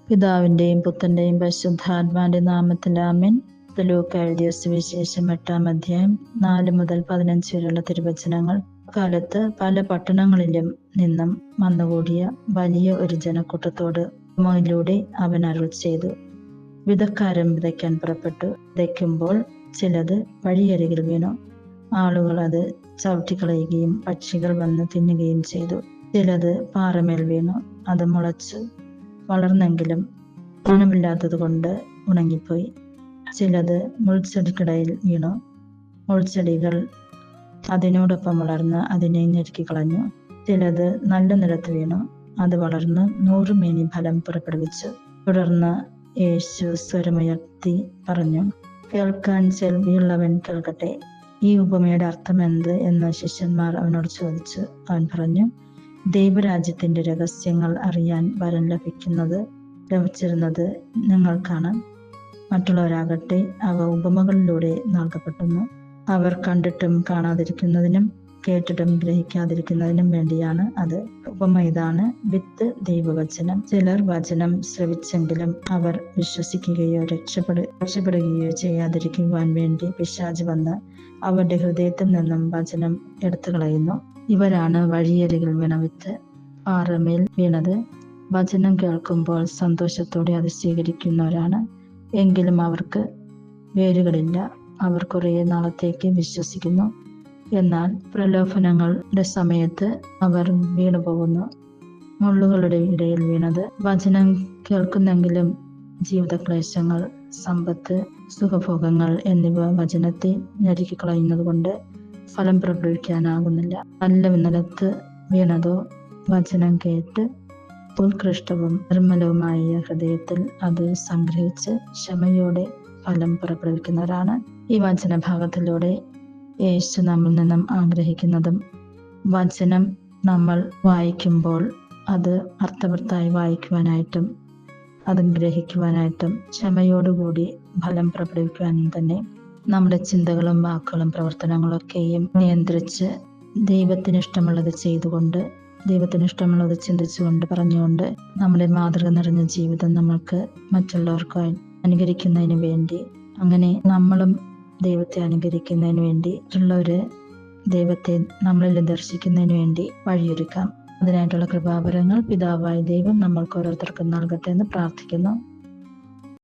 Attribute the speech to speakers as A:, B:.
A: പിതാവിന്റെയും പുത്രന്റെയും പരിശുദ്ധാത്മാവിന്റെ നാമത്തിൽ ആമേൻ. ലൂക്കാ എഴുതിയ സുവിശേഷം 8-ാം അധ്യായം 4 മുതൽ 15 വരെയുള്ള തിരുവചനങ്ങൾ. കാലത്ത് പല പട്ടണങ്ങളിലും നിന്നും വന്നുകൂടിയ വലിയ ഒരു ജനക്കൂട്ടത്തോട് ഉപമയിലൂടെ അവൻ അരുൾ ചെയ്തു. വിതക്കാരൻ വിതയ്ക്കാൻ പുറപ്പെട്ടു. വിതയ്ക്കുമ്പോൾ ചിലത് വഴിയരികിൽ വീണു. ആളുകൾ അത് ചവിട്ടിക്കളയുകയും പക്ഷികൾ വന്ന് തിന്നുകയും ചെയ്തു. ചിലത് പാറമേൽ വീണു. അത് മുളച്ചു വളർന്നെങ്കിലും മണമില്ലാത്തത് കൊണ്ട് ഉണങ്ങിപ്പോയി. ചിലത് മുൾച്ചെടിക്കിടയിൽ വീണു. മുൾച്ചെടികൾ അതിനോടൊപ്പം വളർന്ന് അതിനെ ഞെരുക്കിക്കളഞ്ഞു. ചിലത് നല്ല നിലത്ത് വീണു. അത് വളർന്ന് 100 മേനി ഫലം പുറപ്പെടുവിച്ചു. തുടർന്ന് യേശു സ്വരമുയർത്തി പറഞ്ഞു, കേൾക്കാൻ ചെവിയുള്ളവൻ കേൾക്കട്ടെ. ഈ ഉപമയുടെ അർത്ഥം എന്ത് എന്ന് ശിഷ്യന്മാർ അവനോട് ചോദിച്ചു. അവൻ പറഞ്ഞു, ദൈവരാജ്യത്തിന്റെ രഹസ്യങ്ങൾ അറിയാൻ വരം ലഭിച്ചിരുന്നത് നിങ്ങൾക്കാണ്. മറ്റുള്ളവരാകട്ടെ അവ ഉപമകളിലൂടെ നൽകപ്പെടുന്നു. അവർ കണ്ടിട്ടും കാണാതിരിക്കുന്നതിനും കേട്ടിട്ടും ഗ്രഹിക്കാതിരിക്കുന്നതിനും വേണ്ടിയാണ് അത്. ഉപമ ഇതാണ്: വിത്ത് ദൈവവചനം. ചിലർ വചനം ശ്രവിച്ചെങ്കിലും അവർ വിശ്വസിക്കുകയോ രക്ഷപ്പെടുകയോ ചെയ്യാതിരിക്കുവാൻ വേണ്ടി പിശാച് വന്ന് അവരുടെ ഹൃദയത്തിൽ നിന്നും വചനം എടുത്തു കളയുന്നു. ഇവരാണ് വഴിയരികിൽ വീണ വിത്ത്. പാറമേൽ വീണത് വചനം കേൾക്കുമ്പോൾ സന്തോഷത്തോടെ അത് സ്വീകരിക്കുന്നവരാണ്. എങ്കിലും അവർക്ക് വേരുകളില്ല. അവർ കുറേ നാളത്തേക്ക് വിശ്വസിക്കുന്നു. എന്നാൽ പ്രലോഭനങ്ങളുടെ സമയത്ത് അവർ വീണുപോകുന്നു. മുള്ളുകളുടെ ഇടയിൽ വീണത് വചനം കേൾക്കുന്നെങ്കിലും ജീവിതക്ലേശങ്ങൾ, സമ്പത്ത്, സുഖഭോഗങ്ങൾ എന്നിവ വചനത്തെ ഞെരുക്കിക്കളയുന്നത് കൊണ്ട് ഫലം പുറപ്പെടുവിക്കാനാകുന്നില്ല. നല്ല നിലത്ത് വീണതോ വചനം കേട്ട് ഉത്കൃഷ്ടവും നിർമ്മലവുമായ ഹൃദയത്തിൽ അത് സംഗ്രഹിച്ച് ക്ഷമയോടെ ഫലം പുറപ്പെടുവിക്കുന്നവരാണ്. ഈ വചനഭാഗത്തിലൂടെ യേശു നമ്മിൽ നിന്നും ആഗ്രഹിക്കുന്നതും വചനം നമ്മൾ വായിക്കുമ്പോൾ അത് അർത്ഥവത്തായി വായിക്കുവാനായിട്ടും അത് ഗ്രഹിക്കുവാനായിട്ടും ക്ഷമയോടുകൂടി ഫലം പുറപ്പെടുവിക്കുവാനും തന്നെ നമ്മുടെ ചിന്തകളും വാക്കുകളും പ്രവർത്തനങ്ങളൊക്കെയും നിയന്ത്രിച്ച് ദൈവത്തിന് ഇഷ്ടമുള്ളത് ചെയ്തുകൊണ്ട്, ദൈവത്തിന് ഇഷ്ടമുള്ളത് ചിന്തിച്ചുകൊണ്ട്, പറഞ്ഞുകൊണ്ട് നമ്മുടെ മാതൃക നിറഞ്ഞ ജീവിതം നമ്മൾക്ക് മറ്റുള്ളവർക്കായി അനുകരിക്കുന്നതിന് വേണ്ടി, അങ്ങനെ നമ്മളും ദൈവത്തെ അനുകരിക്കുന്നതിന് വേണ്ടി, മറ്റുള്ളവര് ദൈവത്തെ നമ്മളിൽ ദർശിക്കുന്നതിന് വേണ്ടി വഴിയൊരുക്കാം. അതിനായിട്ടുള്ള കൃപാവരങ്ങൾ പിതാവായ ദൈവം നമ്മൾക്ക് ഓരോരുത്തർക്കും നൽകട്ടെ എന്ന് പ്രാർത്ഥിക്കുന്നു.